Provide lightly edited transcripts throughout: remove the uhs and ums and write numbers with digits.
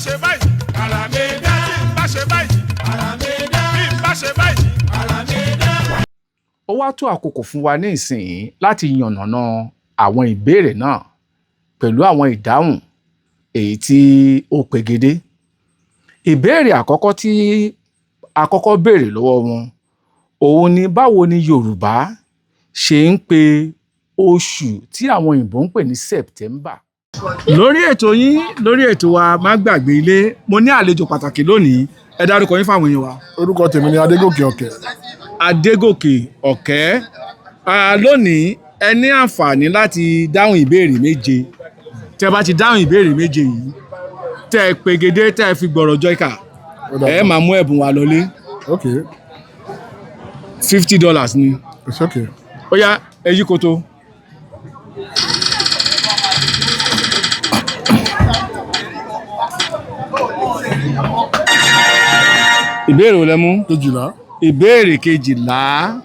ṣe báyìí ara mi dá bí n bá ṣe báyìí ara mi dá bí n bá ṣe báyìí ara mi dá. Ó wá tó àkókò fún wa ní ìsìn láti yànnàná àwọn ìbéèrè náà pẹ̀lú àwọn ìdáhùn èyí tí ó pegedé. Ìbéèrè àkọ́kọ́ tí a kọ́kọ́ béèrè lọ́wọ́ wọn òun ni báwo ni Yorùbá ṣe ń pe oṣù tí àwọn òyìnbó ń pè ní September. Lórí ètò yín lórí ètò wa Má Gbàgbé Ilé mo ní àlejò pàtàkì lónìí, ẹ dárúkọ yín fáwọn èèyàn wa. Orúkọ tèmi ni Adégòkè Ọ̀kẹ́. Adégòkè Ọ̀kẹ́. Lónìí ẹ ní àǹfààní láti dáhùn ìbéèrè méje. Tẹ́ bá ti dáhùn ìbéèrè méje yìí tẹ́ ẹ pegedé tẹ́ ẹ fi gbọ̀rọ̀ jọ ìkà ẹ máa mú ẹ̀bùn wa lọlé. Okay. $50 ni. It's okay. Ó yá ẹ yí koto. Ìbéèrè wo lẹ mú? 12. Ìbéèrè 12.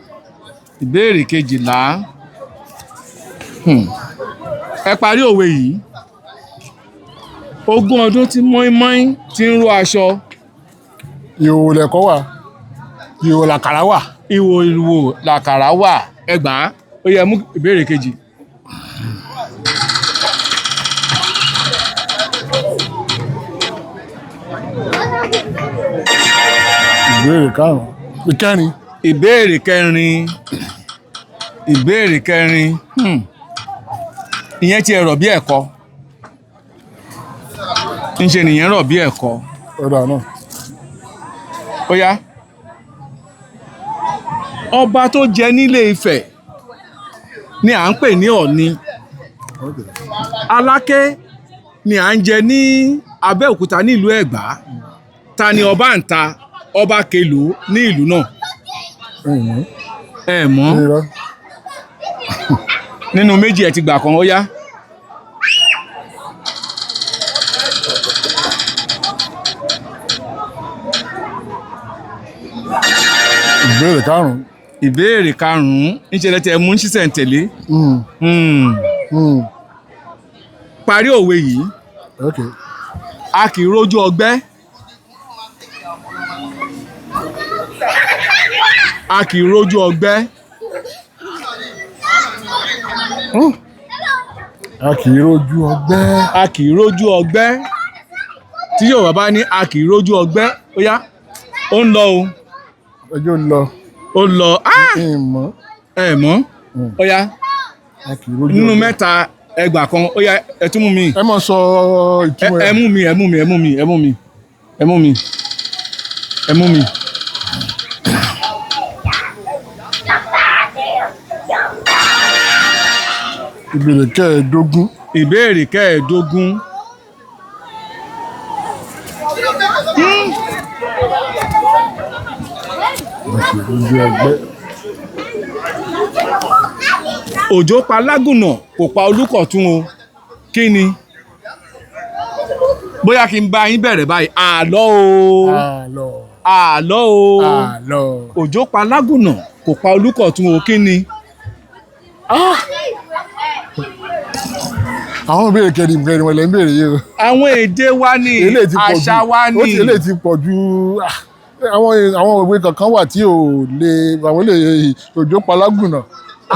Ìbéèrè 12. Ẹ parí òwe yìí. 20 ọdún tí mọ́ínmọ́ín ti ń ró aṣọ. Ìhòòhò lẹ̀kọ́ wà. Ìhòòhò làkàrà wà. Ìhòòhò làkàrà wà. Ẹ gbà á. Ó yẹ mú ìbéèrè kejì. Ìbéèrè karùn-ún. Ìkẹrin. Ìbéèrè kẹrin. Ìbéèrè kẹrin. Ìyẹn ti ẹ̀rọ bí ẹ̀kọ́. Ńṣe nìyẹn rọ̀ bí ẹ̀kọ́. Ọ̀dà náà. Ó yá. Ọba tó jẹ nílé Ifẹ̀ ni à ń pè ní Ọ̀ọ̀ni. Okay. Aláké ni à ń jẹ ní Abẹ́òkúta ní ìlú Ẹ̀gbá. Ta ni ọba ń ta ọba kelò ní ìlú náà? Ẹ mọ̀. Nínú méjì ẹ ti gbà kan. Ó yá. Ìbéèrè karùn-ún. Ìbéèrè karùn-ún. Níṣẹ́lẹ̀ tí ẹ mú ṣísẹ̀ntẹ̀lé. Parí òwe yìí. Okay. A kì í rójú ọgbẹ́. A kì í rójú ọgbẹ́. A kì í rójú ọgbẹ́. A kì í rójú ọgbẹ́. Tí Yorùbá bá ní a kì í rójú ọgbẹ́. Ó yá. Ó ń lọ o. Ẹjọ́ lọ. Ó lọ. Ìmọ̀. Ẹ mọ̀. Ó yá. A kì í rójú ọgbẹ́. Nínú mẹ́ta ẹgbà kan. Ó yá ẹ tún mú mi. Ẹ máa sọ ìtumọ̀ Ẹ mú mi. Ẹ mú mi. Ẹ mú mi. Ẹ mú mi. Ẹ mú mi. Ẹ mú mi. Ìbéèrè kẹẹ̀ẹ́dógún. Ìbéèrè kẹẹ̀ẹ́dógún. Rójú ọgbẹ́. Òjò pa lágùnà kò pa Olúkọ̀tún o. Kí ni? Bóyá kí n bá yín bẹ̀rẹ̀ báyìí. Àlọ́ o. Àlọ́. Àlọ́ o. Àlọ́. Òjò pa lágùnà kò pa Olúkọ̀tún o. Kí ni? Àwọn ìbéèrè kẹrin wọn lẹ́ ń béèrè yìí o. Àwọn èdè wa ni àṣà wa ni. Eléyìí ti pọ̀ jù. Àwọn òwe kankan wà tí ò lè àwọn lè òjò palágùnà.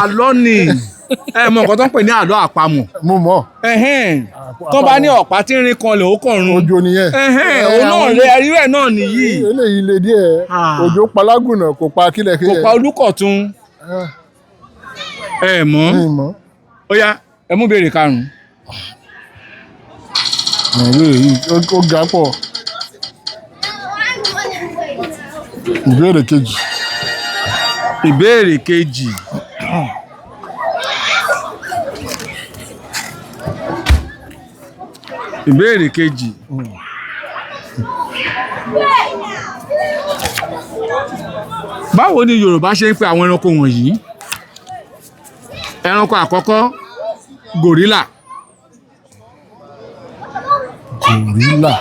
Àlọ́ ni. Ẹ mọ nǹkan tó ń pè ní àlọ́ àpamọ̀. Mo mọ̀. Tó bá ní ọ̀pá tí ń rin kan lè ó kọ̀run. Òjò nìyẹn. Òun náà rẹ irú ẹ̀ náà nìyí. Eléyìí le díẹ̀. Òjò palágùnà kò pa kílẹ̀ kílẹ̀. Kò pa Olúkọ̀tún. Ẹ mọ̀. Ó yá ẹ mú béèrè karùn-ún. Ìbéèrè yìí ó ga pọ̀. Ìbéèrè kejì. Ìbéèrè kejì. Ìbéèrè kejì. Báwo ni Yorùbá ṣe ń pe àwọn ẹranko wọ̀nyí? Ẹranko àkọ́kọ́ gòrílà. Gòrílà.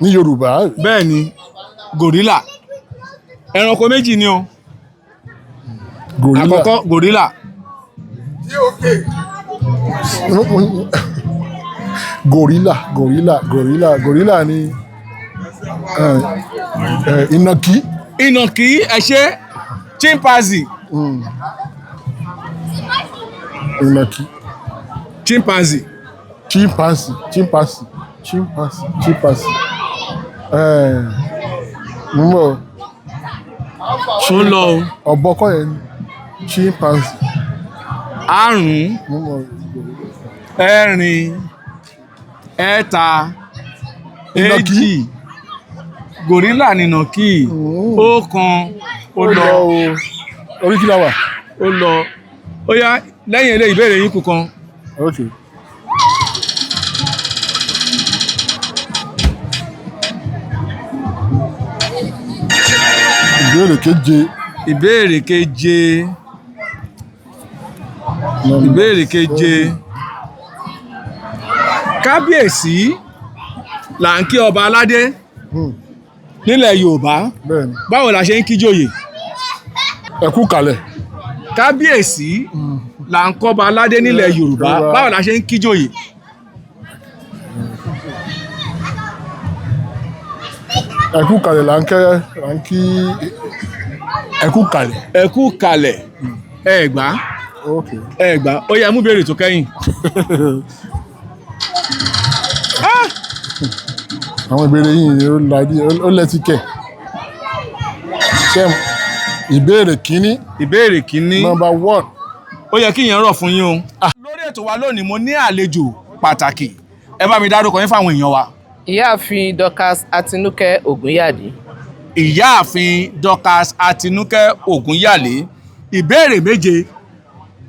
Ní Yorùbá. Bẹ́ẹ̀ ni gòrílà. Ẹranko méjì ni o. Gòrílà. Àkọ́kọ́ gòrílà. gorilla ni ìnàkí. ìnàkí ẹ ṣe chimpanzee. ìnàkí. chimpanzee. mo mọ̀ ó lọ o. ọ̀bọ kọ́ yẹn ni chimpanzee. àrún mo mọ̀ ẹ̀rin ẹ̀ta Ìnàkí. èjì gorilla nìnàkí ọ̀kan ó lọ orí kí la wà. ó lọ ó yá lẹ́yìn eléyìí ìbéèrè yín kù kan. Okay. ìbéèrè keje. ìbéèrè keje. ìbéèrè keje. kábíyèsí là ń kí ọba aládé nílẹ̀ yorùbá bẹ́ẹ̀ni. báwo la ṣe ń kíjòyè. ẹ kú kalẹ̀. kábíyèsí là ń kọ́ba aládé nílẹ̀ yorùbá báwo la ṣe ń kíjòyè. ẹ kú kalẹ̀ là ń kí ẹ kú kalẹ̀. ẹ kú kalẹ̀ ẹ gbà Okay. ẹ gbà ó yẹ mú béèrè tó kẹ́yìn. àwọn ìbéèrè yìí ó lẹ́tíkẹ̀. ṣé ìbéèrè kínní. ìbéèrè kínní. number 1. ó yẹ kí ìyẹn rọ̀ fún yín o. lórí ètò wa lónìí mo ní àlejò pàtàkì ẹ bá mi dárúkọ yín fáwọn èèyàn wa. ìyáàfin Dorcas Àtinúkẹ́ Ògúnyàdé. ìyáàfin Dorcas Àtinúkẹ́ Ògúnyàlé ìbéèrè méje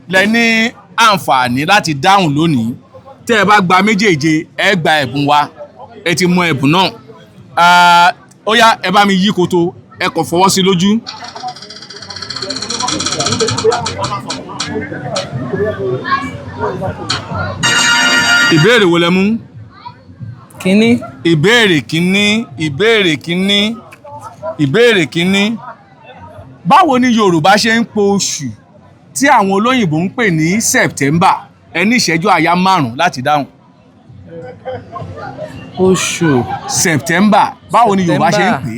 lẹ ní àǹfààní láti dáhùn lónìí tẹ́ ẹ bá gba méjèèje ẹ gba ẹ̀bùn wa ẹ ti mọ ẹ̀bùn náà ó yá ẹ bá mi yí koto ẹ kàn fọwọ́ sí lójú. ìbéèrè wo lẹ mú. kínní. ìbéèrè kínní ìbéèrè kínní ìbéèrè kínní báwo ni Yorùbá ṣe ń po oṣù tí àwọn olóyìnbó ń pè ní September ẹ ní ìṣẹ́jú àyá 5 láti dáhùn. oṣù September báwo ni Yorùbá ṣe ń pè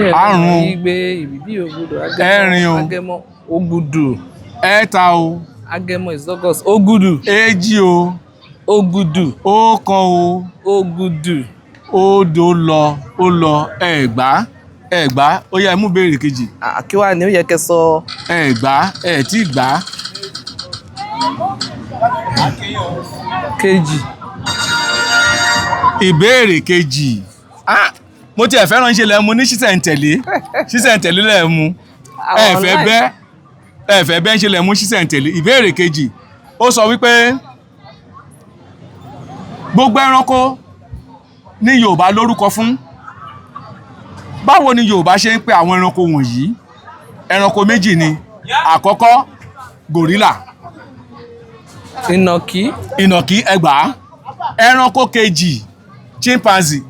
é. àrùn igbe ìbíbí ògùdù ẹ̀rin o agẹmọ ògùdù ẹ̀ta o agẹmọ is August ògùdù èjì o ògùdù ọ̀kan o ògùdù òdo lọ ẹ̀gbá ó yá ẹ mú béèrè kejì. àkíwá ni ó yẹ kẹ́ sọ. ẹ̀gbá ẹ̀ tí gbá. kejì. ìbéèrè kejì mo tiẹ̀ fẹ́ràn ṣe lẹ́ mu ní ṣísẹ̀ntẹ̀lé lẹ́ mu ẹ̀fẹ̀ bẹ́ẹ̀ ṣe lẹ́ mu ṣísẹ̀ntẹ̀lé. ìbéèrè kejì ó sọ wípé gbogbo ẹranko ní Yorùbá lórúkọ fún báwo ni Yorùbá ṣe ń pe àwọn ẹranko wọ̀nyí. ẹranko méjì ni àkọ́kọ́ gorilla. ìnàkí ẹgbàá. ẹranko kejì chimpanzee.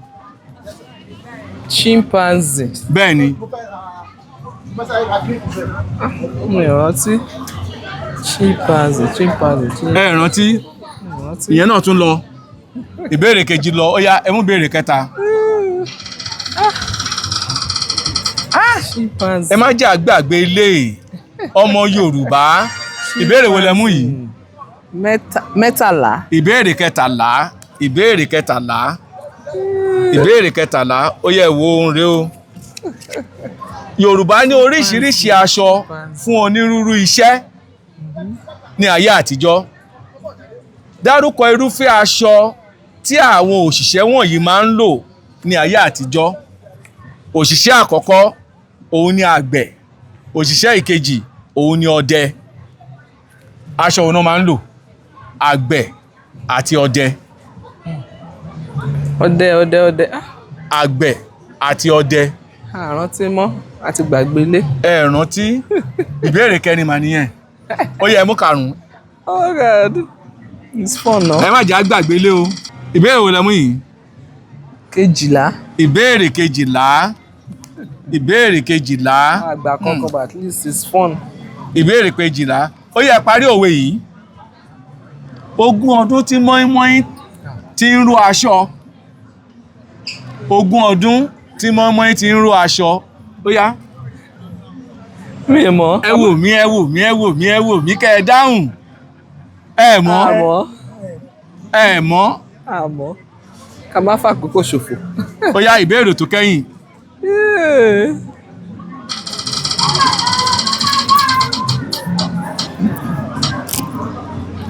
bẹ́ẹ̀ ni. mi ò rántí. chimpanzee. ẹ rántí ìyẹn náà tún lọ. ìbéèrè kejì lọ ó yá ẹ mú béèrè kẹta. ẹ má jẹ́ àgbàgbé ilé ọmọ Yorùbá. ìbéèrè wo lẹ mú yìí. mẹ́tàlá. ìbéèrè kẹtàlá. ó yẹ wo ohun rẹ o. Yorùbá ní oríṣiríṣi aṣọ fún onírúurú iṣẹ́ ní ayé àtijọ́. dárúkọ irúfẹ́ aṣọ tí àwọn òṣìṣẹ́ wọ̀nyí máa ń lò ní ayé àtijọ́. òṣìṣẹ́ àkọ́kọ́ òun ni àgbẹ̀. òṣìṣẹ́ ìkejì òun ni ọdẹ. aṣọ òun náà máa ń lò àgbẹ̀ àti ọdẹ. ọdẹ. àgbẹ̀ àti ọdẹ. àrántí mọ́ àti gbàgbélé. ẹ rántí ìbéèrè kẹrin mà nìyẹn ó yẹ mú karùn-ún. Oh God, it's fun náà. ẹ má jẹ́ àgbàgbélé o. ìbéèrè wo lẹ mú yìí. kejìlá. ìbéèrè kejìlá. àgbà kankan but at least it's fun. ìbéèrè kejìlá ó yẹ parí òwe yìí. ogún ọdún tí mọ́ínmọ́ín ti ń ró aṣọ. Ogún ọdún tí mọ́ínmọ́ín ti ń ró aṣọ. Ó yá. Mi mọ̀. Ẹ wò mí, ẹ wò mí, ẹ wò mí, ẹ wò mí kẹ́ ẹ dáhùn. Ẹ mọ̀. Àmọ́. Ẹ mọ̀. Àmọ́. Ká má fàkókò ṣòfò. Ó yá ìbéèrè tó kẹ́yìn.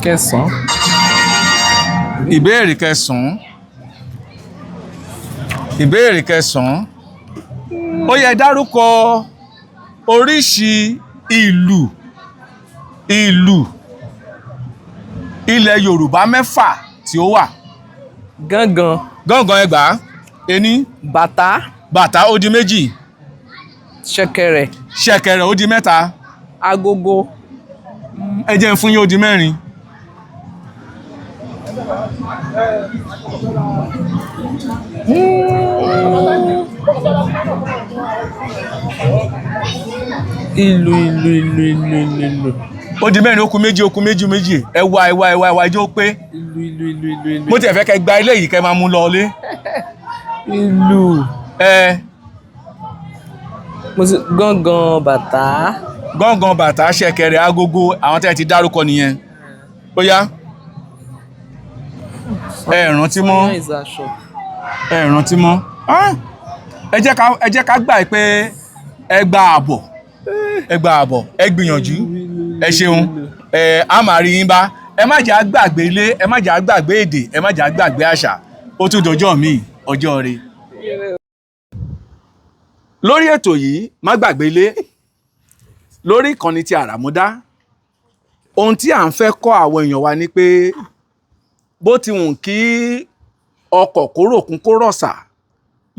Kẹsàn-án. Ìbéèrè kẹsàn-án. Ìbéèrè kẹsàn-án. Ó yẹ dárúkọ oríṣi ìlù ilẹ̀ Yorùbá mẹ́fà tí ó wà. Gángan. Gángan ẹgbàá. Ení. Bàtá. Bàtá ó di méjì. Ṣẹ̀kẹ̀rẹ̀. Ṣẹ̀kẹ̀rẹ̀ ó di mẹ́ta. Agogo. Ẹ jẹ́ n fún yín ó di mẹ́rin. Ìlù. Ó di mẹ́rin, ó kù méjì, ó kù méjì. Ẹ wá ẹjọ́ ó pé. Ìlù. Mo tiẹ̀ fẹ́ kẹ́ gba ilé yìí kẹ́ máa mú lọ ilé. Ìlù. Gángan, bàtá. Gángan, bàtá, ṣẹ̀kẹ̀rẹ̀, agogo, àwọn tẹ́ ti dárúkọ nìyẹn. Ó yá. Ẹ rántí mọ́. Ẹ rántí mọ́. Ẹ jẹ́ ká gbà pé ẹ gba àbọ̀. Ẹ gbìyànjú. Ẹ ṣeun. A máa rí yín bá. Ẹ má jẹ́ á gbàgbé ilé, ẹ má jẹ́ á gbàgbé èdè, ẹ má jẹ́ á gbàgbé àṣà. Ó tún dọjọ́ míì, ọjọ́ ire. Lórí ètò yìí, má gbàgbé ilé. Lórí ìkànnì ti Àràmúdá, ohun tí à ń fẹ́ kọ́ àwọn èèyàn wa ni pé bó ti wùn kí ọkọ̀ kó ròkun kó rọ̀ṣà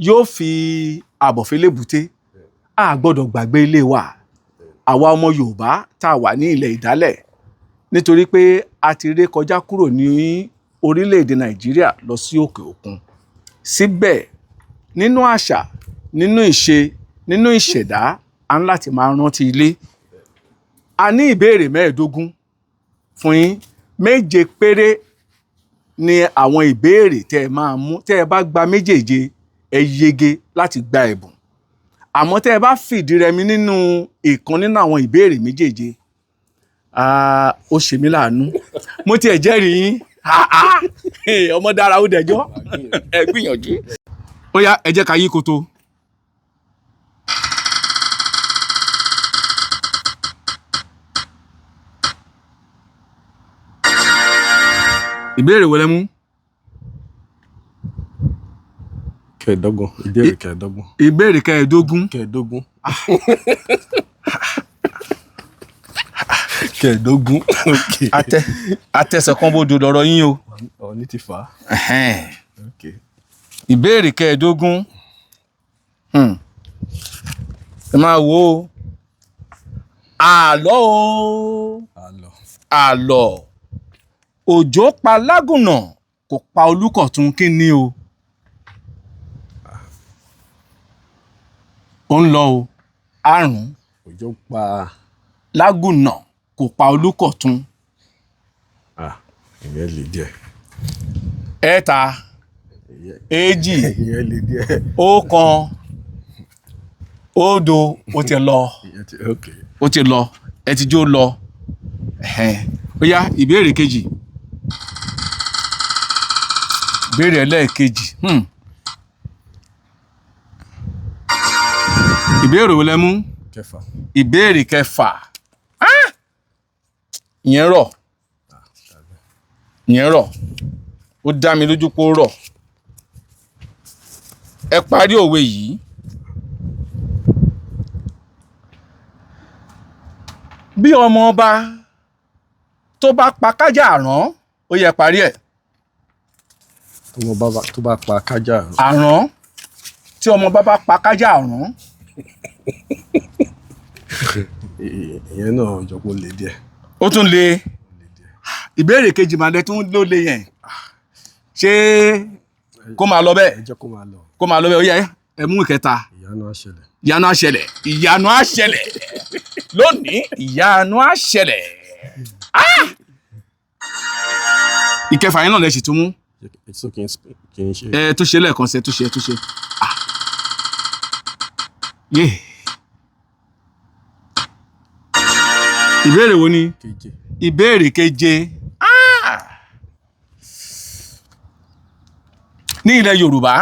yóò fi àbọ̀fẹ́lẹ́ bùté. A gbọ́dọ̀ gbàgbé ilé wa, àwa ọmọ Yorùbá tá a wà ní ilẹ̀ ìdálẹ̀, nítorí pé a ti ré kọjá kúrò ní orílẹ̀-èdè Nàìjíríà lọ sí òkè òkun. Síbẹ̀ nínú àṣà, nínú ìṣe, nínú ìṣẹ̀dá, a ń láti máa rántí ilé. A ní ìbéèrè 15 fún yín. 7 péré ni àwọn ìbéèrè tẹ́ ẹ máa mú. Tẹ́ ẹ bá gba méjèèje, ẹ yege láti gba ẹ̀bùn. Àmọ́ tẹ́ ẹ bá fìdí rẹmi nínú ìkan nínú àwọn ìbéèrè méjèèje, ó ṣe mí láàánú. Mo tiẹ̀ jẹ́rìí yín. Ọmọ dára ó dẹjọ́. Ẹ gbìyànjú. Ó yá, ẹ jẹ́ ká yí koto. Ìbéèrè wo lẹ mú? Kẹẹ̀dọ́gbọ̀n. Ìbéèrè kẹẹ̀dọ́gbọ̀n. Ìbéèrè kẹẹ̀dógún. Kẹẹ̀dógún. Kẹẹ̀dógún. Àtẹsẹ̀ kan bójú lọ́rọ̀ yín o. Ní ti fà á. Ìbéèrè kẹẹ̀dógún. Ẹ máa wo àlọ́ o. Àlọ́. Òjò pa lágùnà kò pa Olúkọ̀tún, kí ni o? Ó ń lọ o. Àrùn. Òjò pa lágùnà kò pa Olúkọ̀tún. Ìyẹn lè díẹ̀. Ẹ̀ta. Èjì. Ìyẹn lè díẹ̀. Ọ̀kan. Òdo. Ó ti lọ. Ó ti lọ. Ẹ ti jó lọ. Ó yá, ìbéèrè kejì. Ìbéèrè ẹlẹ́ẹ̀kejì. Ìbéèrè wo lẹ mú? Kẹfà. Ìbéèrè kẹfà. Ìyẹn rọ̀. Ìyẹn rọ̀. Ó dá mi lójú pé ó rọ̀. Ẹ parí òwe yìí. Bí ọmọ ọba tó bá pa kájà àrán, ó yẹ parí ẹ̀. Tó bá pa kájà àrán. Tí ọmọ ọba bá pa kájà àrán. Ìyẹn náà jọ pé ó le díẹ̀. Ó tún le. Ìbéèrè kejì màdẹ tún ló le yẹn. Ṣé kó máa lọ bẹ́ẹ̀? Ẹ jẹ́ kó máa lọ. Kó máa lọ bẹ́ẹ̀. Ó yẹ ẹ mú ìkẹta. Ìyanu á ṣẹlẹ̀. Ìyanu á ṣẹlẹ̀. Ìyanu á ṣẹlẹ̀. Lónìí ìyanu á ṣẹlẹ̀. ìkẹfà yẹn náà lẹ sì tún mú ètò kì í ṣe. ẹ tó ṣe lẹ́ẹ̀kan sí ẹ tó ṣe yé ìbéèrè wo ni keje. ìbéèrè keje ní ilẹ̀ Yorùbá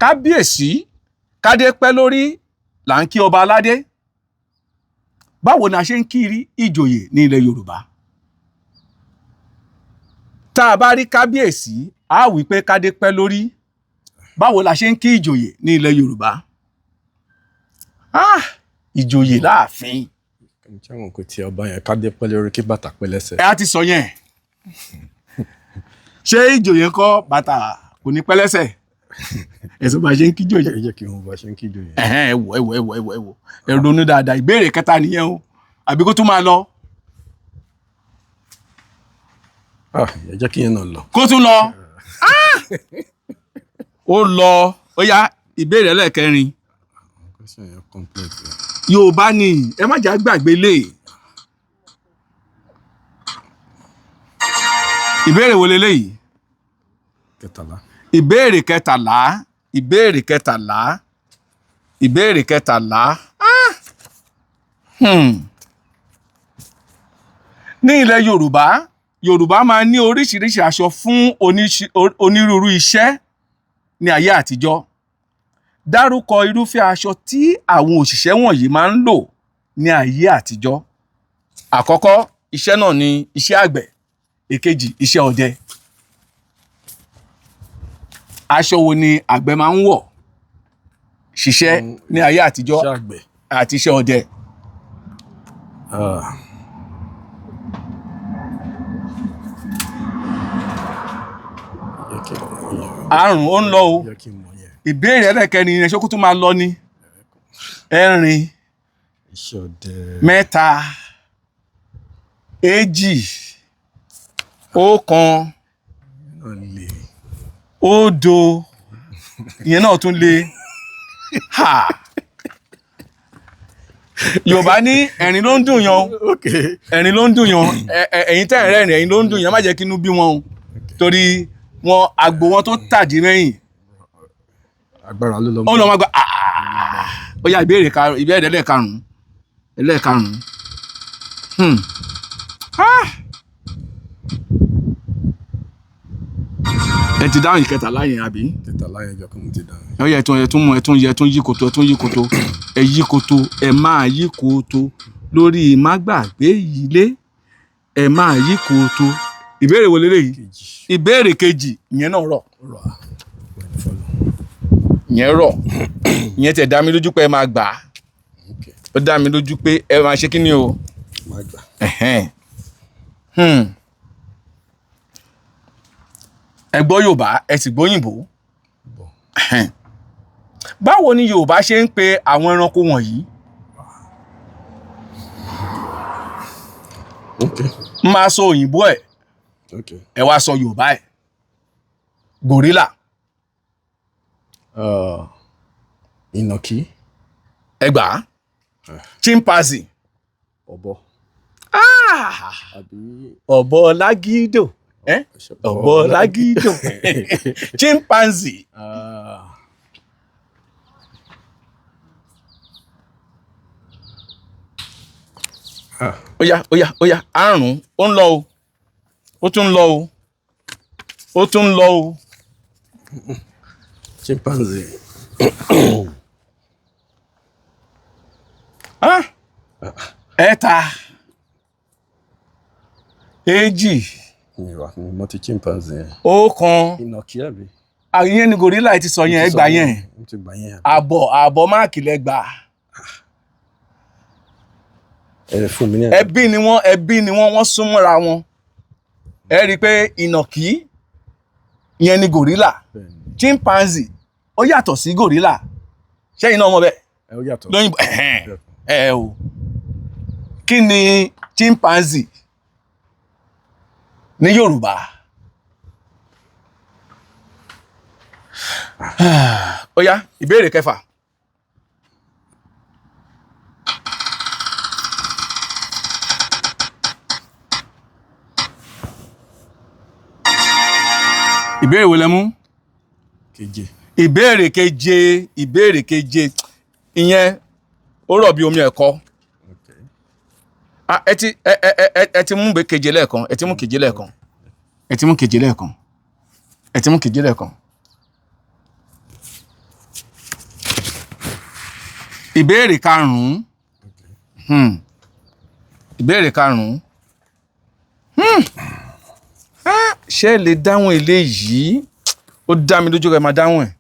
kábíyèsí kádé pẹ́ lórí là ń kí ọba aládé báwo ni a ṣe ń kiri ìjòyè ní ilẹ̀ Yorùbá tá a bá rí kábíyèsí a wí pé kádé pẹ́ lórí báwo la ṣe ń kí ìjòyè ní ilẹ̀ Yorùbá ìjòyè láàfin ǹjẹ́ àwọn kò tí ọba yẹn kádé pẹ́ lórí kí bàtà pẹ́ lẹ́sẹ̀. ẹ á ti sọ yẹn ṣé ìjòyè ńkọ́ bàtà kò ní pẹ́ lẹ́sẹ̀ ẹ̀sùn bá ṣe ń kí ìjòyè. ẹ jẹ́ kí wọ́n bá ṣe ń kí ìjòyè. ẹ wò ẹ ronú dáadáa ìbéèrè kẹta nìyẹn o àbí kó tún máa lọ. ẹ jẹ́ kí yẹn náà lọ. kó tún lọ ó lọ ó yá ìbéèrè ẹlẹ́ẹ̀kẹrin question yẹn complete. Yorùbá ni ẹ má jà gbàgbé lé ìbéèrè wo leléyìí kẹtàlá. ìbéèrè kẹtàlá ìbéèrè kẹtàlá ìbéèrè kẹtàlá ní ilẹ̀ Yorùbá máa ní oríṣiríṣi aṣọ fún onírúurú iṣẹ́ ní ayé àtijọ́ dárúkọ irúfẹ́ aṣọ tí àwọn òṣìṣẹ́ wọ̀nyí máa ń lò ní ayé àtijọ́ àkọ́kọ́ iṣẹ́ náà ni iṣẹ́ àgbẹ̀ èkejì iṣẹ́ ọdẹ aṣọ wo ni àgbẹ̀ máa ń wọ̀ ṣiṣẹ́ ní ayé àtijọ́ iṣẹ́ àgbẹ̀ àti iṣẹ́ ọdẹ. àrùn ó ń lọ o ìbéèrè ẹlẹ́kẹrin yẹn ṣókó tó máa lọ ni ẹ̀rin iṣẹ́ ọdẹ mẹ́ta èjì ọ̀kan òdo ìyẹn náà tún le Yorùbá ní ẹ̀rín ló ń dùn yan ẹ̀rín ló ń dùn yan ẹ̀yin tẹ́ ẹ̀rín ẹ̀yin ló ń dùn yan má jẹ́ kí inú bí wọn o torí wọn àgbo wọn tó tàdí mẹ́yìn agbára ló lọ ó lọ máa gba ó yá ìbéèrè ẹlẹ́ẹ̀karùn-ún ẹ ti dáhùn ìkẹtàlá yẹn àbí. kẹtàlá yẹn jọ kí mo ti dáhùn. ẹ yẹ ẹtún yí koto ẹ yí koto ẹ máa yí koto lórí má gbàgbé ilé ẹ máa yí koto ìbéèrè wo leléyìí ìbéèrè kejì ìyẹn náà rọ̀ ìyẹn rọ̀ ìyẹn tẹ̀ dá mi lójú pé ẹ máa gbà á ó dá mi lójú pé ẹ máa ṣe kí ni o. máa gbà. ẹ gbọ́ Yorùbá ẹ sì gbóyìnbó báwo ni Yorùbá ṣe ń pe àwọn ẹranko wọ̀nyí. máa sọ òyìnbó ẹ ẹ wá sọ Yorùbá ẹ gorilla. ìnàkí. ẹ gbà á chimpanzee. ọ̀bọ. ọ̀bọ lágídò ọ̀bọ lágídò chimpanzee. Óyá àrùn ó ń lọ o ó tún ń lọ o ó tún ń lọ o. chimpanzee. ẹ̀ta èjì mo ti chimpanzee. ọ̀kan ìnàkí àbí. ìyẹn ni gorilla ti sọ yẹn ẹ gbà yẹn àbọ̀ máàkì lẹ gbà. fún mi ní ẹbí ni wọ́n súnmọ́ra wọn ẹ rí i pé ìnàkí ìyẹn ni gorilla chimpanzee ó yàtọ̀ sí gorilla ṣẹ́yìn náà mọ̀ bẹ́ẹ̀ ó yàtọ̀ lóyìnbó o kí ni chimpanzee ní Yorùbá. Ó yá ìbéèrè kẹfà. ìbéèrè wo lẹ mú? keje. ìbéèrè keje ìyẹn ó rọ̀ bí omi ẹ̀kọ́. ẹ ti mú keje lẹ́ẹ̀kan, ẹ ti mú keje lẹ́ẹ̀kan, ẹ ti mú keje lẹ́ẹ̀kan, ẹ ti mú keje lẹ́ẹ̀kan. ìbéèrè karùn-ún. ìbéèrè karùn-ún. ṣé ẹ lè dáhùn eléyìí? ó dá mi lójú pé ẹ máa dáhùn ẹ̀.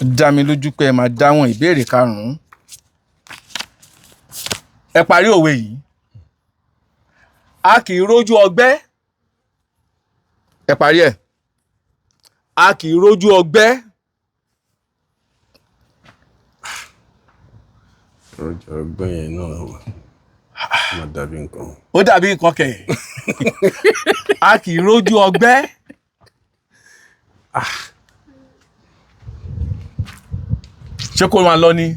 ó dá mi lójú pé ẹ máa dáhùn ìbéèrè karùn-ún. ẹ parí òwe yìí. a kì í rójú ọgbẹ́. ẹ parí ẹ̀. a kì í rójú ọgbẹ́. ọgbẹ́ yẹn náà máa dàbí nǹkan. ó dàbí nǹkan kẹ̀. a kì í rójú ọgbẹ́. ṣé kó máa lọ ni?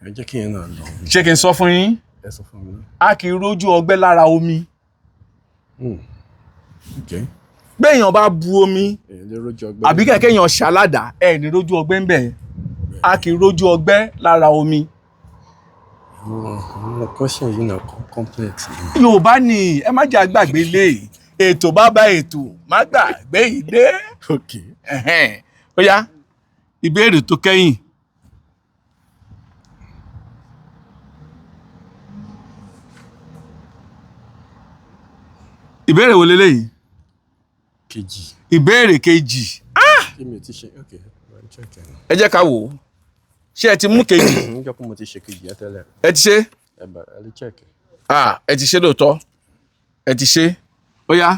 ẹ jẹ́ kí yẹn náà lọ. ṣé kí n sọ fún yín? ẹ sọ fún mi. a kì í rójú ọgbẹ́ lára omi. Okay. béèyàn bá bu omi èyí lè rójú ọgbẹ́. àbí kẹ̀kẹ́ èèyàn ṣàládà ẹ ní rójú ọgbẹ́ ń bẹ̀. a kì í rójú ọgbẹ́ lára omi. àwọn question yìí náà complex. Yorùbá ni ẹ má jẹ́ àgbàgbé lé ètò bá bá ètò má gbàgbé ìdé. Okay. ó yá ìbéèrè tó kẹ́yìn. ìbéèrè wo leléyìí? kejì. ìbéèrè kejì. kí mi ò ti ṣe. Okay. check it. ẹ jẹ́ ká wò ó. ṣé ẹ ti mú kejì? ń jẹ́ pé mo ti ṣe kejì yẹn tẹ́lẹ̀. ẹ ti ṣe? ẹ lè check. ẹ ti ṣe lóòótọ́. ẹ ti ṣe. ó yá.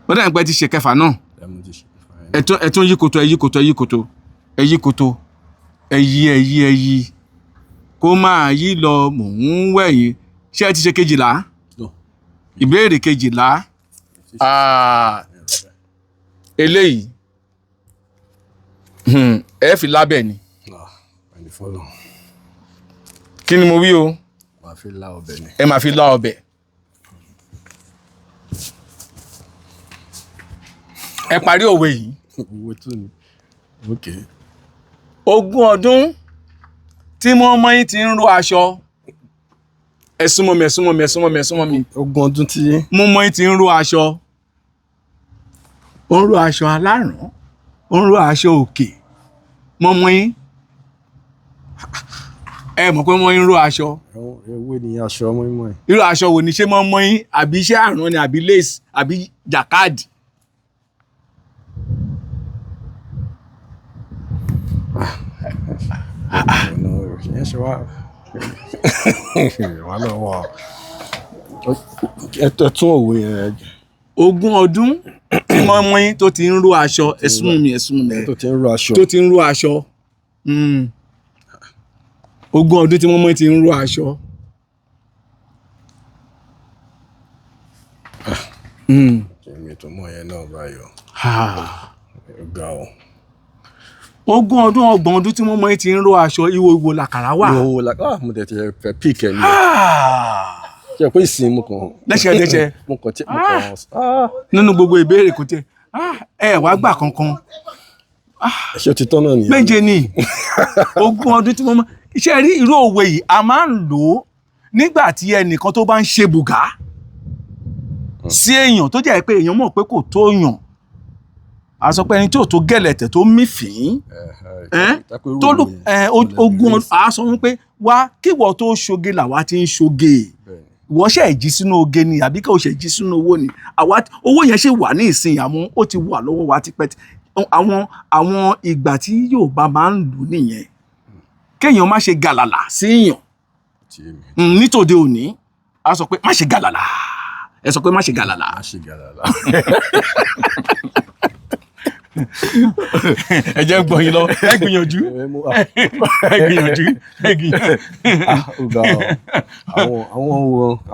ó dà ń pẹ́ ti ṣe kẹfà náà. ẹ mo ti ṣe. ẹ tún yí koto, ẹ yí koto, ẹ yí koto, ẹ yí koto, ẹ yí kó máa yí lọ mò ń wẹ̀yìn. ṣé ẹ ti ṣe kejìlá? No. ìbéèrè kejìlá. eléyìí ẹ fi lábẹ́ ni. ẹni fọlọ. kí ni mo wí o? máa fi lá ọbẹ̀ ni. ẹ máa fi lá ọbẹ̀. ẹ parí òwe yìí. owó tó ni. Okay. 20 ọdún tí mọ́mọ́ yín ti ń ró aṣọ. ẹ súnmọ́ mi, ẹ súnmọ́ mi, ẹ súnmọ́ mi, ẹ súnmọ́ mi. 20 ọdún tí. mọ́mọ́ yín ti ń ró aṣọ. ó ń ró aṣọ aláràn, ó ń ró aṣọ òkè. mọ́mọ́ yín ẹ mọ̀ pé mọ́mọ́ yín ń ró aṣọ. ewé ni aṣọ ọmọ ìmọ̀ ẹ̀. irú aṣọ wo ni? ṣé mọ́mọ́ yín àbí iṣẹ́ àrán ni àbí lace àbí jàkáàdì? yẹn ṣe wá wà lọ́wọ́ ẹ tún òwe yẹn. 20 ọdún tí mọ́mọ́ yín tó ti ń ró aṣọ. ẹ súnmọ́ mi, ẹ súnmọ́ mi. tó ti ń ró aṣọ. tó ti ń ró aṣọ. 20 ọdún tí mọ́mọ́ yín ti ń ró aṣọ. èmi tó mọ̀ yẹn náà báyọ̀. ga o. 20 ọdún 30 ọdún tí mọ́mọ́ yín ti ń ró aṣọ. ìwo làkàrà wà. ìwò làkàrà mo tẹ̀ fẹ́ pík ẹ̀ ní. ṣe pé ìsìn mo kàn. lẹ́sẹ̀. mo kàn. nínú gbogbo ìbéèrè kò tẹ ẹ wá gbà kankan. ṣé o ti tán náà nìyẹn. méje ni 20 ọdún tí mọ́mọ́. iṣẹ́ rí irú òwe yìí a máa ń lò ó nígbà tí ẹnìkan tó bá ń ṣe bùgá sí èèyàn tó jẹ́ pé èèyàn mọ̀ pé kò tó yàn. a sọ pé ẹni tí ò tó gẹ̀lẹ̀tẹ̀ tó mífìn tó lù 20 ọdún. a sọ wípé wá kíwọ tó ṣoge làwa ti ń ṣoge. ìwọ ṣe jí sínú oge ni àbí kò ṣe jí sínú owó ni? owó yẹn ṣe wà ní ìsìn àmọ́ ó ti wà lọ́wọ́ wa tipẹ́. àwọn ìgbà tí Yorùbá máa ń lù nìyẹn. kéèyàn má ṣe gàlàlà síyàn. nítòde òní a sọ pé má ṣe gàlàlà. ẹ sọ pé má ṣe gàlàlà. má ṣe gàlàlà. ẹ jẹ́ gbọ́ yín lọ. ẹ gbìyànjú.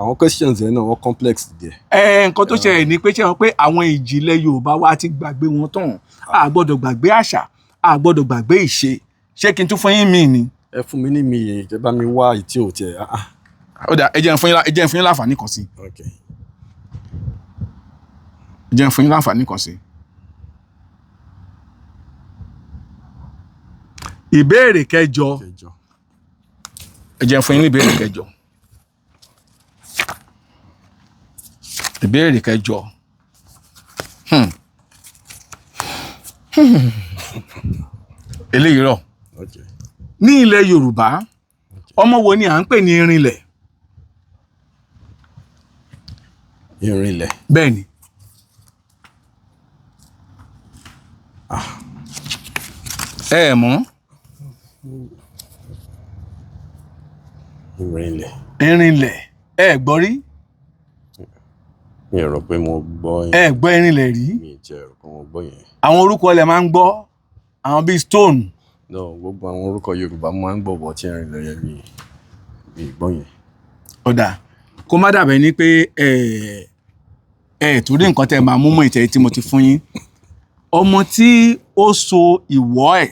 àwọn questions yẹn náà wọ́n complex díẹ̀. nǹkan tó ṣẹlẹ̀ ni pé ṣé wọn pé àwọn ìjìnlẹ̀ Yorùbá wa ti gbàgbé wọn tán. a gbọ́dọ̀ gbàgbé àṣà, a gbọ́dọ̀ gbàgbé ìṣe. ṣé kí n tún fún yín mi ni? ẹ fún mi ní mi yẹn, ìjọba mi wá ìtí ò tiẹ̀. ó dà ẹ jẹ́ n fún yín láǹfààní kan sí. Okay. ẹ jẹ́ n fún yín láǹfààní kan sí. ìbéèrè kẹjọ ẹ jẹ́ n fún yín ní ìbéèrè kẹjọ. ìbéèrè kẹjọ. eléyìí rọ̀. Okay. ní ilẹ̀ Yorùbá ọmọ wo ni à ń pè ní irinlẹ̀? Irinlẹ̀. bẹ́ẹ̀ ni. ẹ mọ̀. Irinlẹ̀. irinlẹ̀ ẹ gbọ́ rí? Mi ò rò pé mo gbọ́ yẹn. ẹ gbọ́ irinlẹ̀ rí? Mi ò tiẹ̀ rò pé mo gbọ́ yẹn. àwọn orúkọ ilẹ̀ máa ń gbọ́ àwọn bíi stone. No, gbogbo àwọn orúkọ Yorùbá máa ń gbọ́ bọ̀ tí irinlẹ̀ yẹn mi gbọ́ yẹn. ọ̀dà kó má dàbẹ̀ ni pé torí nǹkan tẹ́ máa mú mọ́ ìtẹ́ tí mo ti fún yín. ọmọ tí ó so ìwọ́ ẹ̀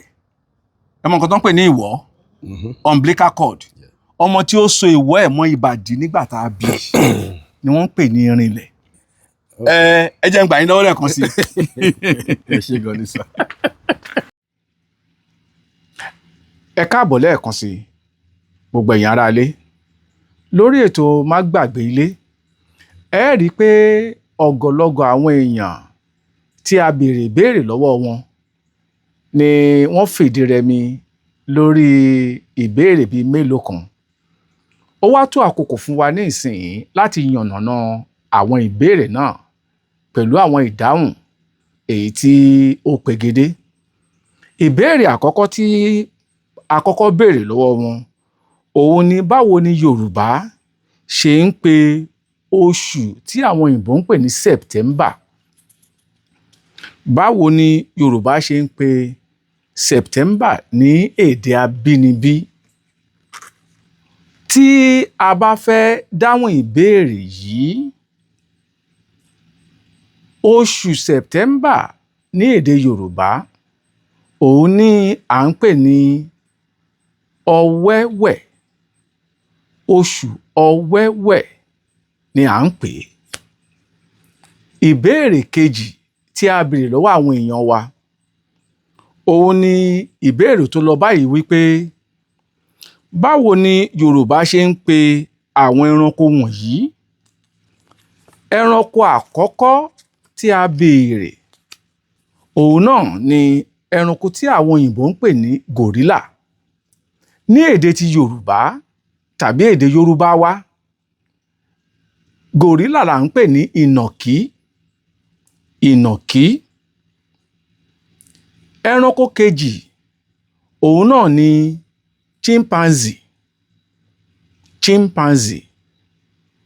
ẹ mọ̀ nǹkan tó ń pè ní ìwọ́ umbilical cord ọmọ tí ó so ìwọ́ ẹ̀ mọ́ ìbàdí nígbà tá a bí ni wọ́n ń pè ní irinlẹ̀. ẹ jẹ́ n gbà yín lọ́wọ́ lẹ́ẹ̀kan sí. Ẹ ṣé gan ni sà. ẹ káàbọ̀ lẹ́ẹ̀kan sí gbogbo ẹ̀yin ará ilé lórí ètò má gbàgbé ilé. ẹ rí i pé ọ̀gọ̀lọ̀gọ̀ àwọn èèyàn tí a béèrè ìbéèrè lọ́wọ́ wọn ni wọ́n fìdí rẹmi lórí ìbéèrè bíi mélòó kan. ó wá tó àkókò fún wa ní ìsinyìí láti yànnàná àwọn ìbéèrè náà pẹ̀lú àwọn ìdáhùn èyí tí ó pegedé. ìbéèrè àkọ́kọ́ tí a kọ́kọ́ béèrè lọ́wọ́ wọn òun ni báwo ni Yorùbá ṣe ń pe oṣù tí àwọn òyìnbó ń pè ní September. báwo ni Yorùbá ṣe ń pe September ní èdè abínibí. tí a bá fẹ́ dáhùn ìbéèrè yìí oṣù September ní èdè Yorùbá òun ni à ń pè ní Ọ̀wẹ́wẹ̀. oṣù Ọ̀wẹ́wẹ̀ ni à ń pè é. ìbéèrè kejì tí a béèrè lọ́wọ́ àwọn èèyàn wa òun ni ìbéèrè tó lọ báyìí wípé báwo ni Yorùbá ṣe ń pe àwọn ẹranko wọ̀nyí. ẹranko àkọ́kọ́ tí a béèrè òun náà ni ẹranko tí àwọn òyìnbó ń pè ní gorilla. ní èdè ti Yorùbá tàbí èdè Yorùbá wa gorilla là ń pè ní ìnàkí. ìnàkí. ẹranko kejì òun náà ni chimpanzee. chimpanzee.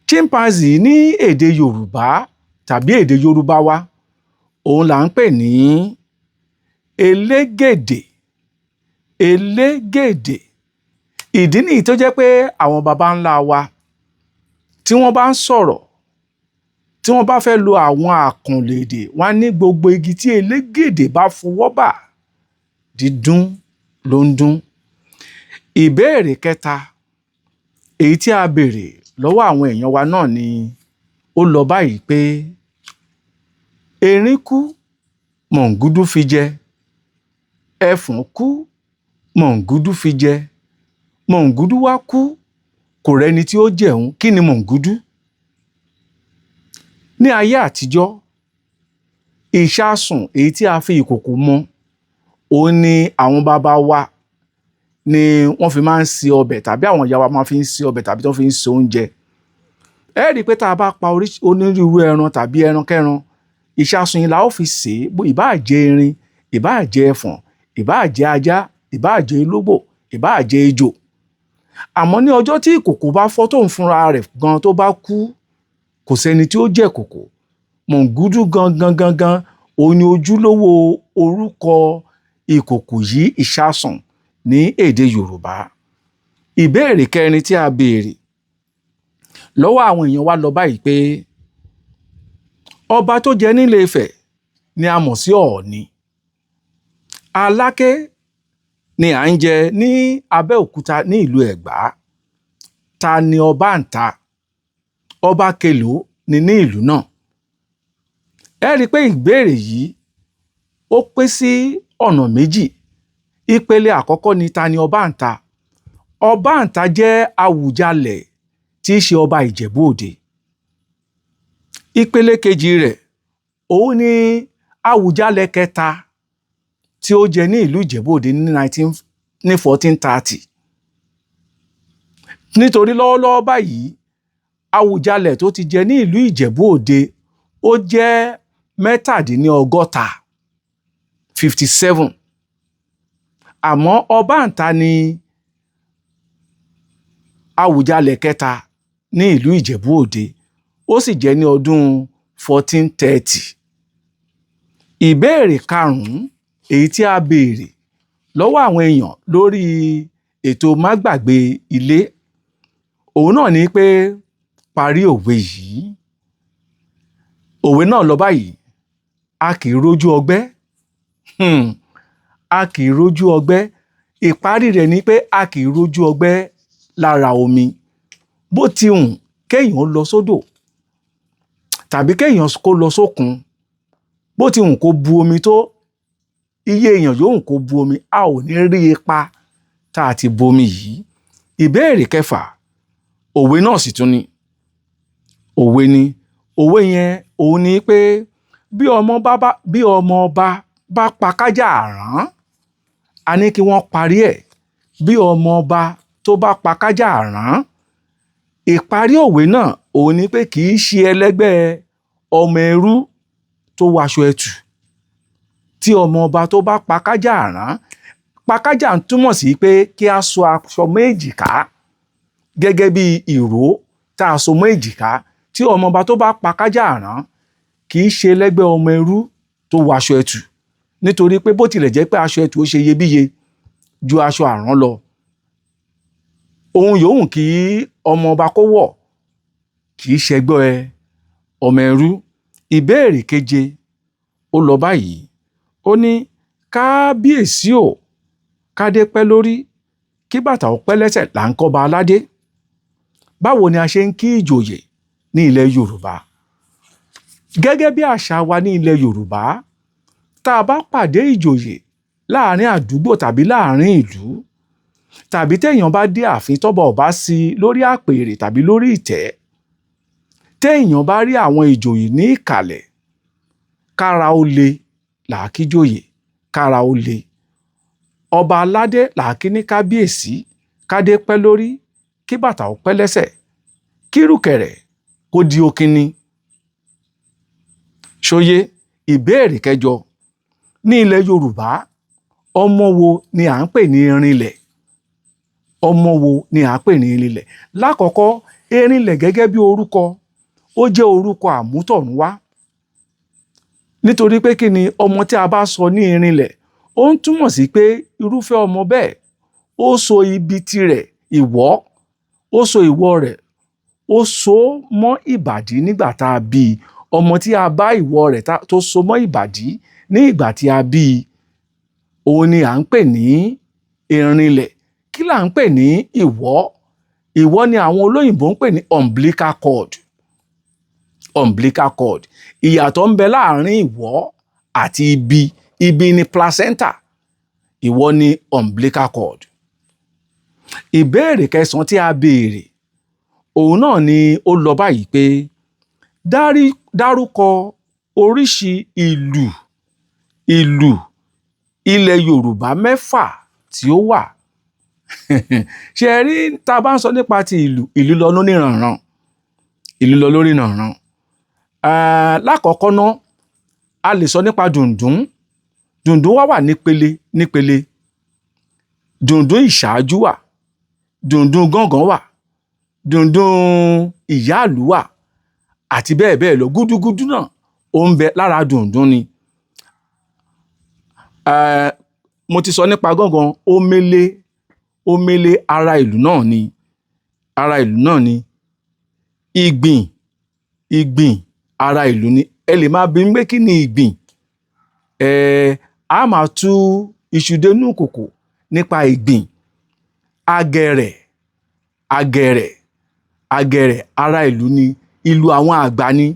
chimpanzee ní èdè Yorùbá tàbí èdè Yorùbá wa òun là ń pè ní elégèdè. elégèdè. ìdí nìyí tó jẹ́ pé àwọn baba ńlá wa tí wọ́n bá ń sọ̀rọ̀ tí wọ́n bá fẹ́ lo àwọn àkànlò èdè wọ́n á ní gbogbo igi tí elégèdè bá fọwọ́ bà dídún ló ń dún. ìbéèrè kẹta èyí tí a béèrè lọ́wọ́ àwọn èèyàn wa náà ni ó lọ báyìí pé erin kú mọ̀ǹgúdú fi jẹ ẹfọ̀n kú mọ̀ǹgúdú fi jẹ mọ̀ǹgúdú wá kú kò rẹ́ni tí ó jẹun. kí ni mọ̀ǹgúdú? ní ayé àtijọ́ ìṣasùn èyí tí a fi ìkòkò mọ òun ni àwọn bàbá wa ni wọ́n fi máa ń se ọbẹ̀ tàbí àwọn ìyá wa máa fi ń se ọbẹ̀ tàbí tó fi ń se oúnjẹ. ẹ rí i pé tá a bá pa onírúurú ẹran tàbí ẹrankẹ́ran ìṣasùn yìí la ó fi sè é ìbáà jẹ́ erin ìbáà jẹ́ ẹfọ̀n ìbáà jẹ́ ajá ìbáà jẹ́ ológbò ìbáà jẹ́ ejò. àmọ́ ní ọjọ́ tí ìkòkò bá fọ́ tóun fúnra rẹ̀ gan tó bá kú kò sẹ́ni tí ó jẹ kòkò. mọ̀ǹgúdú gangan òun ni ojúlówó orúkọ ìkòkò yìí ìṣasùn ní èdè Yorùbá. ìbéèrè kẹrin tí a béèrè lọ́wọ́ àwọn èèyàn wa lọ báyìí pé ọba tó jẹ nílé Ifẹ̀ ni a mọ̀ sí Ọọ̀ni. Aláké ni à ń jẹ ní Abẹ́òkúta ní ìlú Ẹ̀gbá. ta ni Ọbàńta, ọba kelòó ni ní ìlú náà. Ẹ rí i pé ìbéèrè yìí ó pín sí ọ̀nà méjì. Ìpele àkọ́kọ́ ni ta ni Ọbàńta. Ọbàńta jẹ́ Àwùjalẹ̀ tí í ṣe ọba Ìjẹ̀bú Òde. Ìpele kejì rẹ̀ òun ni Àwùjalẹ̀ kẹta tí ó jẹ ní ìlú Ìjẹ̀bú Òde ní 1430. Nítorí lọ́wọ́lọ́wọ́ báyìí Àwùjalẹ̀ tó ti jẹ ní ìlú Ìjẹ̀bú Òde ó jẹ́ 67, 57. Àmọ́ Ọbàńta ni Àwùjalẹ̀ kẹta ní ìlú Ìjẹ̀bú Òde, ó sì jẹ́ ní ọdún 1430. Ìbéèrè karùn-ún èyí tí a béèrè lọ́wọ́ àwọn èèyàn lórí ètò má gbàgbé ilé, òun náà ni pé parí òwe yìí. Òwe náà lọ báyìí: a kì í rójú ọgbẹ́. A kì í rójú ọgbẹ́. Ìparí rẹ̀ ni pé a kì í rójú ọgbẹ́ lára omi. Bó ti hùn kéèyàn lọ sódò tàbí kéèyàn kó lọ sókun, bó ti hùn kó bu omi tó, iye èèyàn yóò hùn kó bu omi, a ò ní rí ipa tá a ti bomi yìí. Ìbéèrè kẹfà, òwe náà sì tún ni. Òwe ni. Òwe yẹn òun ni pé bí ọmọ ọba bá pa kájà àrán, a ní kí wọ́n parí ẹ̀. Bí ọmọ ọba tó bá pa kájà àrán, ìparí òwe náà òun ni pé kì í ṣe ẹlẹ́gbẹ́ ọmọ ẹrú tó waṣọ ẹtù. Tí ọmọ ọba tó bá pa kájà àrán, pa kájà ń túmọ̀ sí pé kí a so aṣọ mọ́ èjìká gẹ́gẹ́ bí ìró tá a so mọ́ èjìká. Tí ọmọ ọba tó bá pa kájà àrán kì í ṣe ẹlẹ́gbẹ́ ọmọ ẹrú tó waṣọ ẹtù, nítorí pé bó tilẹ̀ jẹ́ pé aṣọ ẹtù ó ṣe iyebíye ju aṣọ àrán lọ, ohun yòówù kí ọmọ ọba kó wọ̀ kì í ṣẹgbẹ́ ọmọ ẹrú. Ìbéèrè keje ó lọ báyìí. Ó ní kábíyèsí o, kádé pẹ́ lórí, kí bàtà ó pẹ́ lẹ́sẹ̀ là ń kọ́ba aládé. Báwo ni a ṣe ń kí ìjòyè ní ilẹ̀ Yorùbá? Gẹ́gẹ́ bí àṣà wa ní ilẹ̀ Yorùbá, tá a bá pàdé ìjòyè láàrin àdúgbò tàbí láàrin ìlú, tàbí téèyàn bá dé ààfin tọ́ba ọba sí lórí àpèrè tàbí lórí ìtẹ́, téèyàn bá rí àwọn ìjòyè ní ìkàlẹ̀, kára ó le làá kí jòyè, kára ó le. Ọba aládé làá kí ní kábíyèsí, kádé pẹ́ lórí, kí bàtà ó pẹ́ lẹ́sẹ̀, kírùkẹ̀rẹ̀ kó di okínní. Ṣóyé? Ìbéèrè kẹjọ, ní ilẹ̀ Yorùbá, ọmọ wo ni à ń pè ní erinlẹ̀? Ọmọ wo ni à ń pè ní erinlẹ̀? Lákọ̀ọ́kọ́, erinlẹ̀ gẹ́gẹ́ bí orúkọ, ó jẹ́ orúkọ àmútọ̀runwá. Nítorí pé kí ni ọmọ tí a bá sọ ní erinlẹ̀, ó ń túmọ̀ sí pé irúfẹ́ ọmọ bẹ́ẹ̀ ó so ibi tirẹ̀ ìwọ́, ó so ìwọ́ rẹ̀, ó so mọ́ ìbàdí nígbà tá a bí i. Ọmọ tí a bá ìwọ́ rẹ̀ tó so mọ́ ìbàdí ní ìgbà tí a bí i, òun ni à ń pè ní erinlẹ̀. Kí là ń pè ní ìwọ́? Ìwọ́ ni àwọn olóyìnbó ń pè ní umbilical cord. Umbilical cord. Ìyàtọ̀ ń bẹ láàrin ìwọ́ àti ibi. Ibi ni placenta, ìwọ́ ni umbilical cord. Ìbéèrè kẹsàn-án tí a béèrè òun náà ni ó lọ báyìí pé dárúkọ oríṣi ìlù ilẹ̀ Yorùbá 6 tí ó wà. Ṣé ẹ rí, tá a bá ń sọ nípa ti ìlù lọ lóníranran, ìlù lọ lóníranran. Lákọ̀ọ́kọ́ ná, a lè sọ nípa dùndún. Dùndún wà nípele. Dùndún ìṣáájú wà, dùndún gángan wà, dùndún ìyáàlú wà, àti bẹ́ẹ̀ bẹ́ẹ̀ lọ. Gúdúgúdú náà ó ń bẹ lára dùndún ni. Mo ti sọ nípa gángan, omele ara ìlú náà ni. Ara ìlú náà ni. Ìgbìn ara ìlú ni. Ẹ lè máa bi mí pé kí ni ìgbìn? A máa tú iṣu dénú kòkò nípa ìgbìn. Agẹ̀rẹ̀ Àgẹ̀rẹ̀ ara ìlú ni, ìlú àwọn àgbà ni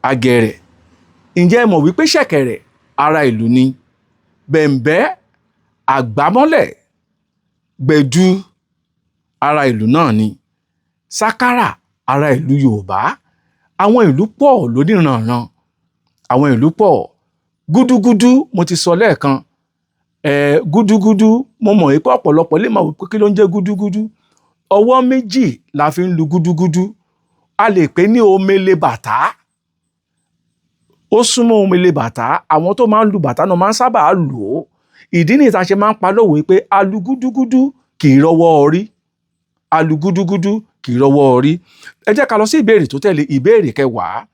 àgẹ̀rẹ̀. Ǹjẹ́ ẹ mọ̀ wípé ṣẹ̀kẹ̀rẹ̀ ara ìlú ni? Bẹ̀m̀bẹ́, àgbámọ́lẹ̀, gbẹ̀du ara ìlú náà ni. Sákárà ara ìlú Yorùbá. Àwọn ìlú pọ̀ lóníranran, àwọn ìlú pọ̀. Gúdúgúdú mo ti sọ lẹ́ẹ̀kan. Gúdúgúdú mo mọ̀ wípé ọ̀pọ̀lọpọ̀ lè máa wò pé kí ló ń jẹ́ gúdúgúdú. Ọwọ́ méjì la fi ń lu gúdúgúdú. A lè pè ní omele bàtà. Ó súnmọ́ omele bàtà. Àwọn tó máa ń lu bàtà náà máa ń sábà lò ó. Ìdí nìyí tá a ṣe máa ń pa lówe pé alu gúdúgúdú kì í rọ́wọ́ orí. Alu gúdúgúdú kì í rọ́wọ́ orí. Ẹ jẹ́ ká lọ sí ìbéèrè tó tẹ̀lé, ìbéèrè 10.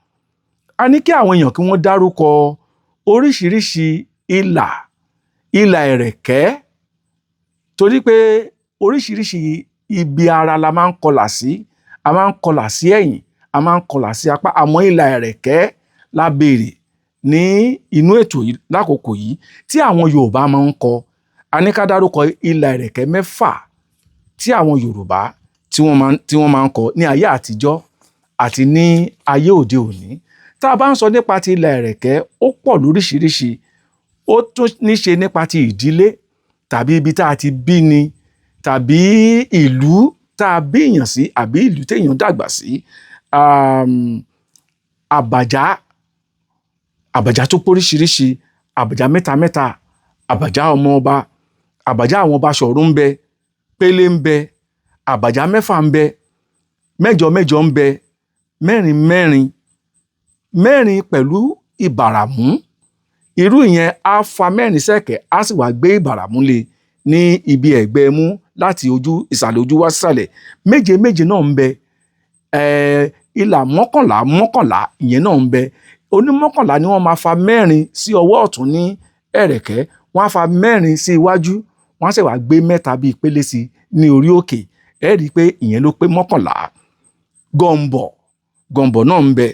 A ní kí àwọn èèyàn kí wọ́n dárúkọ oríṣiríṣi ìlà ẹ̀rẹ̀kẹ́, torí pé oríṣiríṣi ibi ara la máa ń kọlà sí. A máa ń kọlà sí ẹ̀yìn, a máa ń kọlà sí apá. Àmọ́ ìlà ẹ̀rẹ̀kẹ́ la béèrè ní inú ètò yìí lákòókò yìí tí àwọn Yorùbá máa ń kọ. A ní ká dárúkọ ìlà ẹ̀rẹ̀kẹ́ 6 tí àwọn Yorùbá tí wọ́n máa ń kọ ní ayé àtijọ́ àti ní ayé òde òní. Tá a bá ń sọ nípa ti ìlà ẹ̀rẹ̀kẹ́, ó pọ̀ lóríṣiríṣi. Ó tún ní ṣe nípa ti ìdílé tàbí ibi tá a ti bí ni, tàbí ìlú tá a bí èèyàn sí àbí ìlú téèyàn dàgbà sí. Àbàjá tó póríṣiríṣi, àbàjá 3, àbàjá ọmọ ọba, àbàjá àwọn ọba Ṣọ̀rún ń bẹ, Pélé ń bẹ, àbàjá 6 ń bẹ, 8 ń bẹ, 4 pẹ̀lú ìbàràmú. Irú ìyẹn á fa 4 sẹ́kẹ̀, á sì wá gbé ìbàràmú lé ní ibi ẹ̀gbẹ́ mú láti ìsàlẹ̀ ojú wá sísàlẹ̀. 7 náà ń bẹ. Ìlà 11 ìyẹn náà ń bẹ. Oní 11 ni wọ́n máa fa 4 sí ọwọ́ ọ̀tún ní ẹ̀rẹ̀kẹ́, wọ́n á fa 4 sí iwájú, wọ́n á sì wá gbé 3 bíi ìpele sí ní orí òkè. Ẹ rí i pé ìyẹn ló pé 11. Gọ̀m̀bọ̀ náà ń bẹ.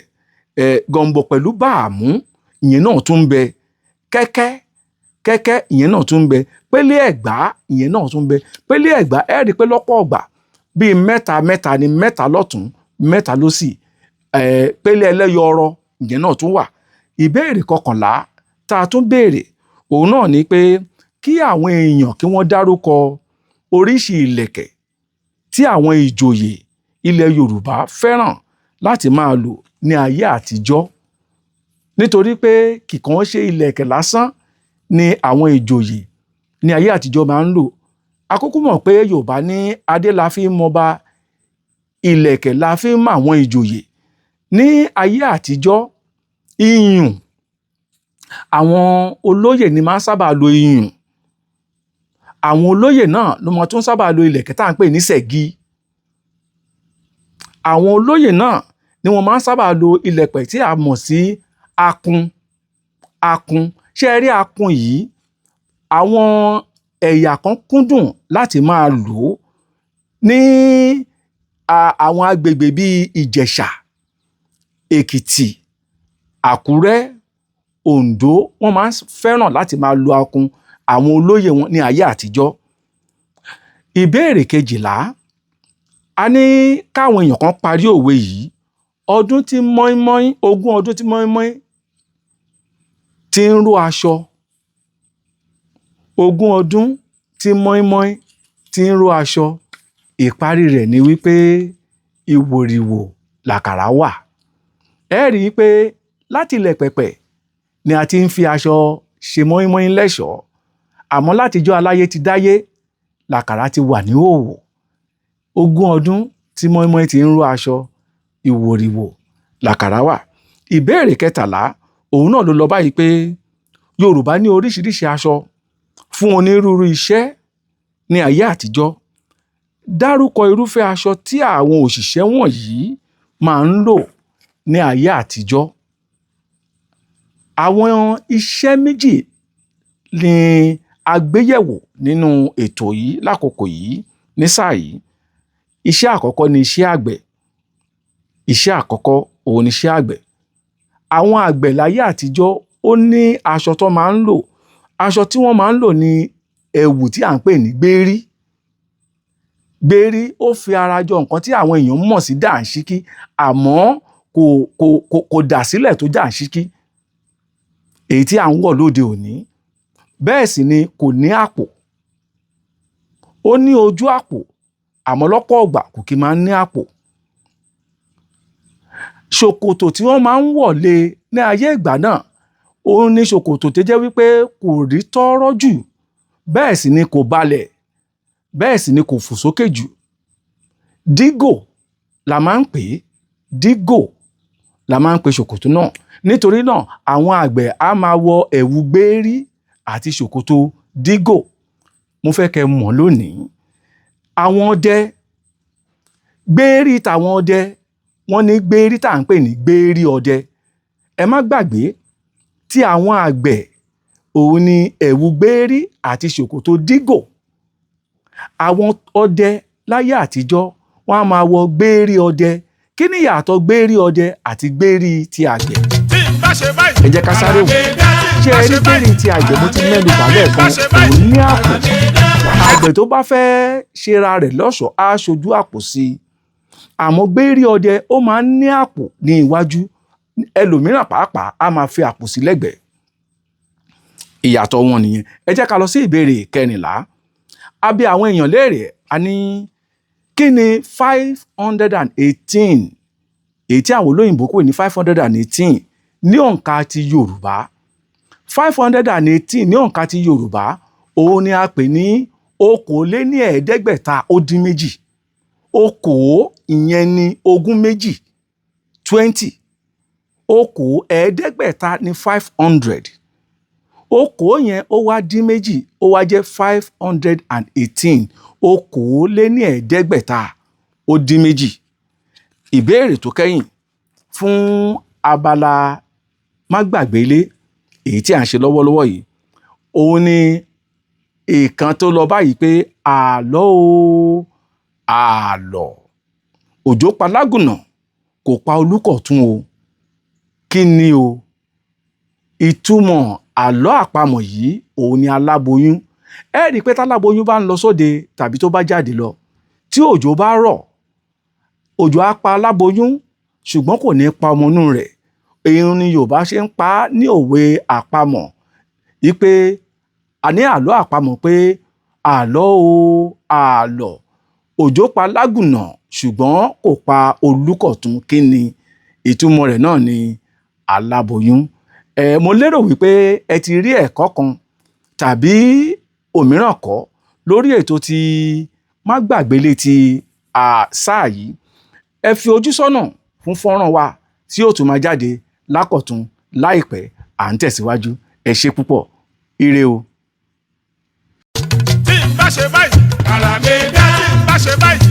Gọ̀m̀bọ̀ pẹ̀lú báàmú ìyẹn náà tún ń bẹ. Kẹ́kẹ́ ìyẹn náà tún ń bẹ. Pélé ẹ̀gbá ìyẹn náà tún ń bẹ. Pélé ẹ̀gbá ẹ rí i pé lọ́pọ̀ ọgbà bíi 3 ni, 3 lọ́tún 3 lósì. Pélé ẹlẹ́yọọrọ ìyẹn náà tún wà. Ìbéèrè 11 tá a tún béèrè òun náà ni pé kí àwọn èèyàn kí wọ́n dárúkọ oríṣi ìlẹ̀kẹ̀ tí àwọn ìjòyè ilẹ̀ Yorùbá fẹ́ràn láti máa lò ní ayé àtijọ́. Nítorí pé kìkan ṣe ìlẹ̀kẹ̀ lásán ni àwọn ìjòyè ní ayé àtijọ́ máa ń lò. A kúkú mọ̀ pé Yorùbá ní adé la fi ń mọba, ìlẹ̀kẹ̀ la fi ń mọ àwọn ìjòyè. Ní ayé àtijọ́, iyùn, àwọn olóyè ni máa ń sábà lo iyùn. Àwọn olóyè náà ló máa tún sábà lo ìlẹ̀kẹ̀ tá à ń pè ní ṣẹ̀gí. Àwọn olóyè náà ni wọ́n máa ń sábà lo ìlẹ̀kẹ̀ tí a mọ̀ sí akun. Ṣé ẹ rí akun yìí? Àwọn ẹ̀yà kan kúndùn láti máa lò ó ní àwọn agbègbè bíi Ìjẹ̀ṣà, Èkìtì, Àkúrẹ́, Oǹdó. Wọ́n máa ń fẹ́ràn láti máa lo akun, àwọn olóyè wọn ní ayé àtijọ́. Ìbéèrè 12. A ní káwọn èèyàn kan parí òwe yìí. Ogún ọdún tí mọ́ínmọ́ín ti ń ró aṣọ. 20 ọdún tí mọ́ínmọ́ín ti ń ró aṣọ. Ìparí rẹ̀ ni wípé ìwòrìwò làkàrà wà. Ẹ rí i pé láti ilẹ̀ pẹ̀pẹ̀ ni a ti ń fi aṣọ ṣe mọ́ínmọ́ín lẹ́ṣọ̀ọ́. Àmọ́ látijọ́ aláyé ti dáyé làkàrà ti wà ní hòhò. 20 ọdún tí mọ́ínmọ́ín ti ń ró aṣọ, ìwòrìwò làkàrà wà. Ìbéèrè 13 òun náà ló lọ báyìí pé Yorùbá ní oríṣiríṣi aṣọ fún onírúurú iṣẹ́ ní ayé àtijọ́. Dárúkọ irúfẹ́ aṣọ tí àwọn òṣìṣẹ́ wọ̀nyí máa ń lò ní ayé àtijọ́. Àwọn iṣẹ́ méjì ni a gbéyẹ̀wò nínú ètò yìí lákòókò yìí ní sáà yìí. Iṣẹ́ àkọ́kọ́ ni iṣẹ́ àgbẹ̀. Iṣẹ́ àkọ́kọ́ òun ni iṣẹ́ àgbẹ̀. Àwọn àgbẹ̀ láyé àtijọ́ ó ní aṣọ tó máa ń lò. Aṣọ tí wọ́n máa ń lò ni ẹ̀wù tí à ń pè ní gbérí. gbérí ó fi ara jọ nǹkan tí àwọn èèyàn mọ̀ sí dàńṣíkí àmọ́ kò dà sílẹ̀ tó dàńṣíkí èyí tí à ń wọ̀ lóde òní. Bẹ́ẹ̀ sì ni kò ní àpò. Ó ní ojú àpò àmọ́ lọ́pọ̀ ọgbà kò kí máa ń ní àpò. Ṣòkòtò tí wọ́n máa ń wọ̀ lé ní ayé ìgbà náà òun ní ṣòkòtò tó jẹ́ wípé kò rí tọ́rọ́ jù bẹ́ẹ̀ sì ni kò balẹ̀ bẹ́ẹ̀ sì ni kò fò sókè jù. Dígò la máa ń pè é, dígò la máa ń pè ṣòkòtò náà. Nítorí náà àwọn àgbẹ̀ á máa wọ ẹ̀wù gbérí àti ṣòkòtò dígò. Mo fẹ́ kẹ́ mọ̀ lónìí àwọn ọdẹ gbérí tàwọn ọdẹ wọ́n ní gbérí tá à ń pè ní gbérí ọdẹ. Ẹ má gbàgbé tí àwọn àgbẹ̀ òun ni ẹ̀wù gbérí àti ṣòkòtò dígò. Àwọn ọdẹ láyé àtijọ́ wọ́n á máa wọ gbérí ọdẹ. Kí ni ìyàtọ̀ gbérí ọdẹ àti gbérí ti àgbẹ̀? Ẹ jẹ́ ká sáré wò. Ṣé ẹ rí gbérí ti àgbẹ̀ mo ti mẹ́nu bà lẹ́ẹ̀kan òun ní àpò. Àgbẹ̀ tó bá fẹ́ ṣera rẹ̀ lọ́ṣọ̀ọ́ á ṣojú àpò sí i. Àmọ́ gbérí ọdẹ ó máa ń ní àpò ní iwájú, ẹlòmíràn pàápàá á máa fi àpò sí lẹ́gbẹ̀ẹ́. Ìyàtọ̀ wọn nìyẹn. Ẹ jẹ́ ká lọ sí ìbéèrè 14. A bi àwọn èèyàn léèrè a ní kí ni 518 èyí tí àwọn olóyìnbó pè ní 518 ní òǹkà ti Yorùbá. 518 ní òǹkà ti Yorùbá òun ni a pè ní okòóléníẹ̀ẹ́dẹ́gbẹ̀ta-ó-dín-méjì. Okòó ìyẹn ni ogún méjì 20. Okòóẹ́ẹ́dẹ́gbẹ̀ta ní 500. Okòó yẹn ó wá dín méjì ó wá jẹ́ 518. Okòóléníẹ̀ẹ́dẹ́gbẹ̀ta-ó-dín-méjì. Ìbéèrè tó kẹ́yìn fún abala má gbàgbé ilé èyí tí à ń ṣe lọ́wọ́lọ́wọ́ yìí òun ni ìkan tó lọ báyìí pé àlọ́ o àlọ́ òjò pa lágùnà kò pa olúkọ̀tún o. Kí ni o? Ìtumọ̀ àlọ́ àpamọ̀ yìí òun ni aláboyún. Ẹ rí i pé táláboyún bá ń lọ sóde tàbí tó bá jáde lọ tí òjò bá rọ̀ òjò á pa aláboyún ṣùgbọ́n kò ní pa ọmọ inú rẹ̀. Èyí ni Yorùbá ṣe ń pa á ní òwe àpamọ̀ wípé àní àlọ́ àpamọ̀ pé àlọ́ o àlọ́ òjò pa lágùnà ṣùgbọ́n kò pa olúkọ̀tún. Kí ni ìtumọ̀ rẹ̀ náà? Ni aláboyún. Mo lérò wípé ẹ ti rí ẹ̀kọ́ kan tàbí òmíràn kọ́ lórí ètò tí má gbàgbé ilé ti sáà yìí. Ẹ fi ojú sọ́nà fún fọ́nrán wa tí yóò tún máa jáde lákọ̀tún láìpẹ́. À ń tẹ̀síwájú. Ẹ ṣé púpọ̀. Ire o. Tí n bá ṣe báyìí, àrà mi dá. Tí n bá ṣe báyìí.